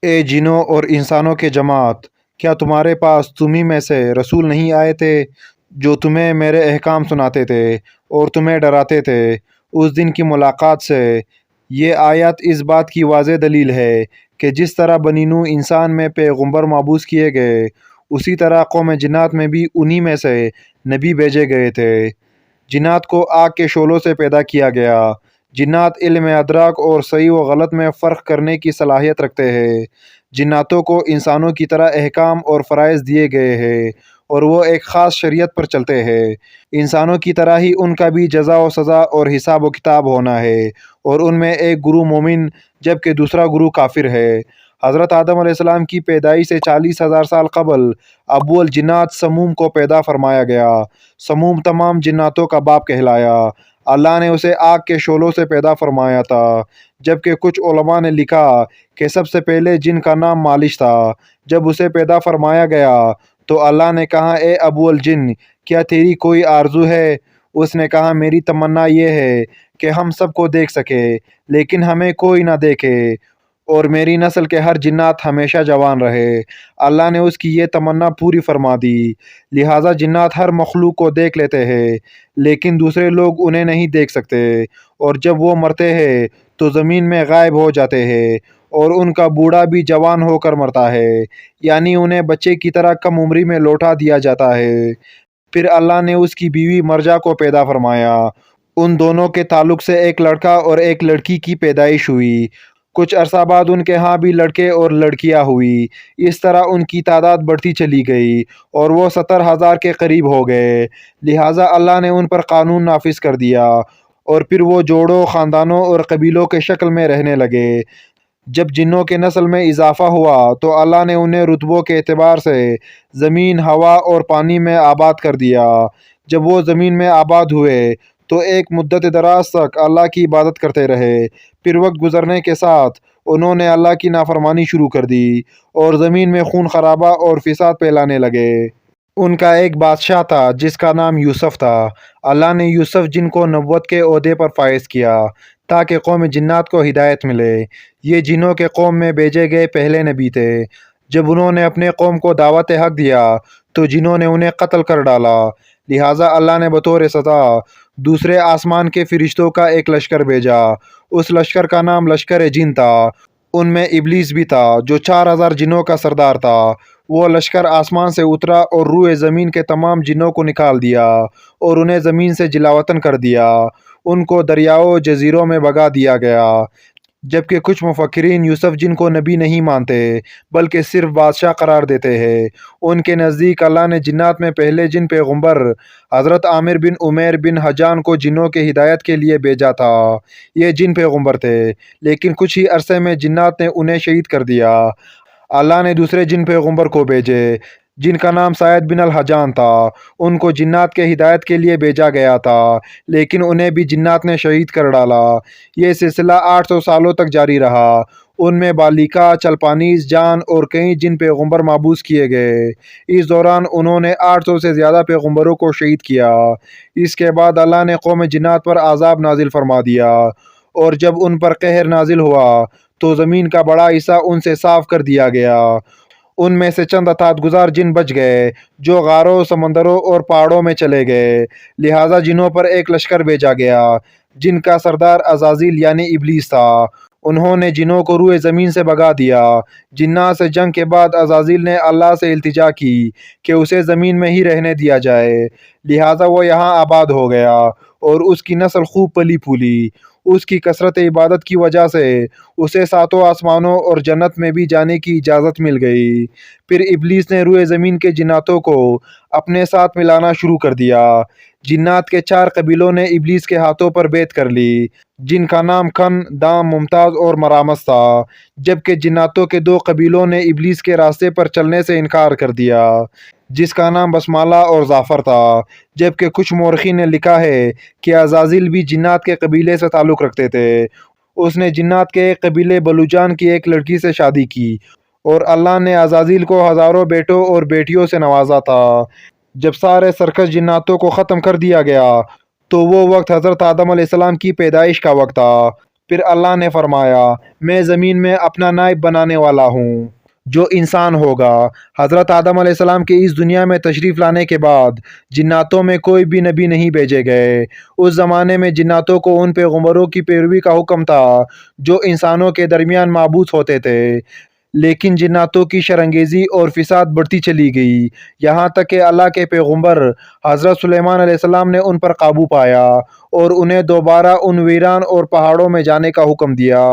اے جنوں اور انسانوں کے جماعت، کیا تمہارے پاس تمہیں میں سے رسول نہیں آئے تھے جو تمہیں میرے احکام سناتے تھے اور تمہیں ڈراتے تھے اس دن کی ملاقات سے؟ یہ آیت اس بات کی واضح دلیل ہے کہ جس طرح بنی نوح انسان میں پیغمبر مبعوث کیے گئے، اسی طرح قوم جنات میں بھی انہی میں سے نبی بھیجے گئے تھے۔ جنات کو آگ کے شعلوں سے پیدا کیا گیا۔ جنات علم ادراک اور صحیح و غلط میں فرق کرنے کی صلاحیت رکھتے ہیں۔ جناتوں کو انسانوں کی طرح احکام اور فرائض دیے گئے ہیں اور وہ ایک خاص شریعت پر چلتے ہیں۔ انسانوں کی طرح ہی ان کا بھی جزا و سزا اور حساب و کتاب ہونا ہے، اور ان میں ایک گروہ مومن جبکہ دوسرا گروہ کافر ہے۔ حضرت آدم علیہ السلام کی پیدائش سے 40,000 سال قبل ابو الجنات سموم کو پیدا فرمایا گیا۔ سموم تمام جناتوں کا باپ کہلایا۔ اللہ نے اسے آگ کے شعلوں سے پیدا فرمایا تھا، جبکہ کچھ علماء نے لکھا کہ سب سے پہلے جن کا نام مالش تھا۔ جب اسے پیدا فرمایا گیا تو اللہ نے کہا، اے ابو الجن، کیا تیری کوئی آرزو ہے؟ اس نے کہا، میری تمنا یہ ہے کہ ہم سب کو دیکھ سکے لیکن ہمیں کوئی نہ دیکھے، اور میری نسل کے ہر جنات ہمیشہ جوان رہے۔ اللہ نے اس کی یہ تمنا پوری فرما دی۔ لہٰذا جنات ہر مخلوق کو دیکھ لیتے ہیں لیکن دوسرے لوگ انہیں نہیں دیکھ سکتے، اور جب وہ مرتے ہیں تو زمین میں غائب ہو جاتے ہیں، اور ان کا بوڑھا بھی جوان ہو کر مرتا ہے، یعنی انہیں بچے کی طرح کم عمری میں لوٹا دیا جاتا ہے۔ پھر اللہ نے اس کی بیوی مرجا کو پیدا فرمایا۔ ان دونوں کے تعلق سے ایک لڑکا اور ایک لڑکی کی پیدائش ہوئی۔ کچھ عرصہ بعد ان کے ہاں بھی لڑکے اور لڑکیاں ہوئی۔ اس طرح ان کی تعداد بڑھتی چلی گئی اور وہ 70,000 کے قریب ہو گئے۔ لہٰذا اللہ نے ان پر قانون نافذ کر دیا، اور پھر وہ جوڑوں، خاندانوں اور قبیلوں کے شکل میں رہنے لگے۔ جب جنوں کے نسل میں اضافہ ہوا تو اللہ نے انہیں رتبوں کے اعتبار سے زمین، ہوا اور پانی میں آباد کر دیا۔ جب وہ زمین میں آباد ہوئے تو ایک مدت دراز تک اللہ کی عبادت کرتے رہے۔ پھر وقت گزرنے کے ساتھ انہوں نے اللہ کی نافرمانی شروع کر دی اور زمین میں خون خرابہ اور فساد پھیلانے لگے۔ ان کا ایک بادشاہ تھا جس کا نام یوسف تھا۔ اللہ نے یوسف جن کو نبوت کے عہدے پر فائز کیا تاکہ قوم جنات کو ہدایت ملے۔ یہ جنوں کے قوم میں بھیجے گئے پہلے نبی تھے۔ جب انہوں نے اپنے قوم کو دعوت حق دیا تو جنوں نے انہیں قتل کر ڈالا۔ لہٰذا اللہ نے بطور سزا دوسرے آسمان کے فرشتوں کا ایک لشکر بھیجا۔ اس لشکر کا نام لشکر جن تھا۔ ان میں ابلیس بھی تھا جو 4,000 جنوں کا سردار تھا۔ وہ لشکر آسمان سے اترا اور روئے زمین کے تمام جنوں کو نکال دیا اور انہیں زمین سے جلاوطن کر دیا۔ ان کو دریاؤں، جزیروں میں بھگا دیا گیا۔ جبکہ کچھ مفکرین یوسف جن کو نبی نہیں مانتے بلکہ صرف بادشاہ قرار دیتے ہیں۔ ان کے نزدیک اللہ نے جنات میں پہلے جن پیغمبر حضرت عامر بن عمیر بن حجان کو جنوں کے ہدایت کے لیے بھیجا تھا۔ یہ جن پیغمبر تھے لیکن کچھ ہی عرصے میں جنات نے انہیں شہید کر دیا۔ اللہ نے دوسرے جن پیغمبر کو بھیجے جن کا نام سعید بن الحجان تھا۔ ان کو جنات کے ہدایت کے لیے بھیجا گیا تھا لیکن انہیں بھی جنات نے شہید کر ڈالا۔ یہ سلسلہ 800 سالوں تک جاری رہا۔ ان میں بالیکا، چلپانیز، جان اور کئی جن پیغمبر مبعوث کیے گئے۔ اس دوران انہوں نے 800 سے زیادہ پیغمبروں کو شہید کیا۔ اس کے بعد اللہ نے قوم جنات پر عذاب نازل فرما دیا، اور جب ان پر قہر نازل ہوا تو زمین کا بڑا حصہ ان سے صاف کر دیا گیا۔ ان میں سے چند اطاعت گزار جن بچ گئے جو غاروں، سمندروں اور پہاڑوں میں چلے گئے۔ لہٰذا جنوں پر ایک لشکر بھیجا گیا جن کا سردار عزازیل یعنی ابلیس تھا۔ انہوں نے جنوں کو روئے زمین سے بھگا دیا۔ جنات سے جنگ کے بعد عزازیل نے اللہ سے التجا کی کہ اسے زمین میں ہی رہنے دیا جائے۔ لہٰذا وہ یہاں آباد ہو گیا اور اس کی نسل خوب پلی پھولی۔ اس کی کثرت عبادت کی وجہ سے اسے 7 آسمانوں اور جنت میں بھی جانے کی اجازت مل گئی۔ پھر ابلیس نے روئے زمین کے جناتوں کو اپنے ساتھ ملانا شروع کر دیا۔ جنات کے 4 قبیلوں نے ابلیس کے ہاتھوں پر بیعت کر لی جن کا نام کن، دام، ممتاز اور مرامس تھا، جبکہ جناتوں کے 2 قبیلوں نے ابلیس کے راستے پر چلنے سے انکار کر دیا جس کا نام بسمالہ اور زعفر تھا۔ جبکہ کچھ مورخین نے لکھا ہے کہ عزازیل بھی جنات کے قبیلے سے تعلق رکھتے تھے۔ اس نے جنات کے ایک قبیلے بلوجان کی ایک لڑکی سے شادی کی، اور اللہ نے عزازیل کو ہزاروں بیٹوں اور بیٹیوں سے نوازا تھا۔ جب سارے سرکش جناتوں کو ختم کر دیا گیا تو وہ وقت حضرت آدم علیہ السلام کی پیدائش کا وقت تھا۔ پھر اللہ نے فرمایا میں زمین میں اپنا نائب بنانے والا ہوں جو انسان ہوگا۔ حضرت آدم علیہ السلام کے اس دنیا میں تشریف لانے کے بعد جناتوں میں کوئی بھی نبی نہیں بھیجے گئے۔ اس زمانے میں جناتوں کو ان پیغمبروں کی پیروی کا حکم تھا جو انسانوں کے درمیان معبوث ہوتے تھے، لیکن جناتوں کی شرانگیزی اور فساد بڑھتی چلی گئی، یہاں تک کہ اللہ کے پیغمبر حضرت سلیمان علیہ السلام نے ان پر قابو پایا اور انہیں دوبارہ ان ویران اور پہاڑوں میں جانے کا حکم دیا۔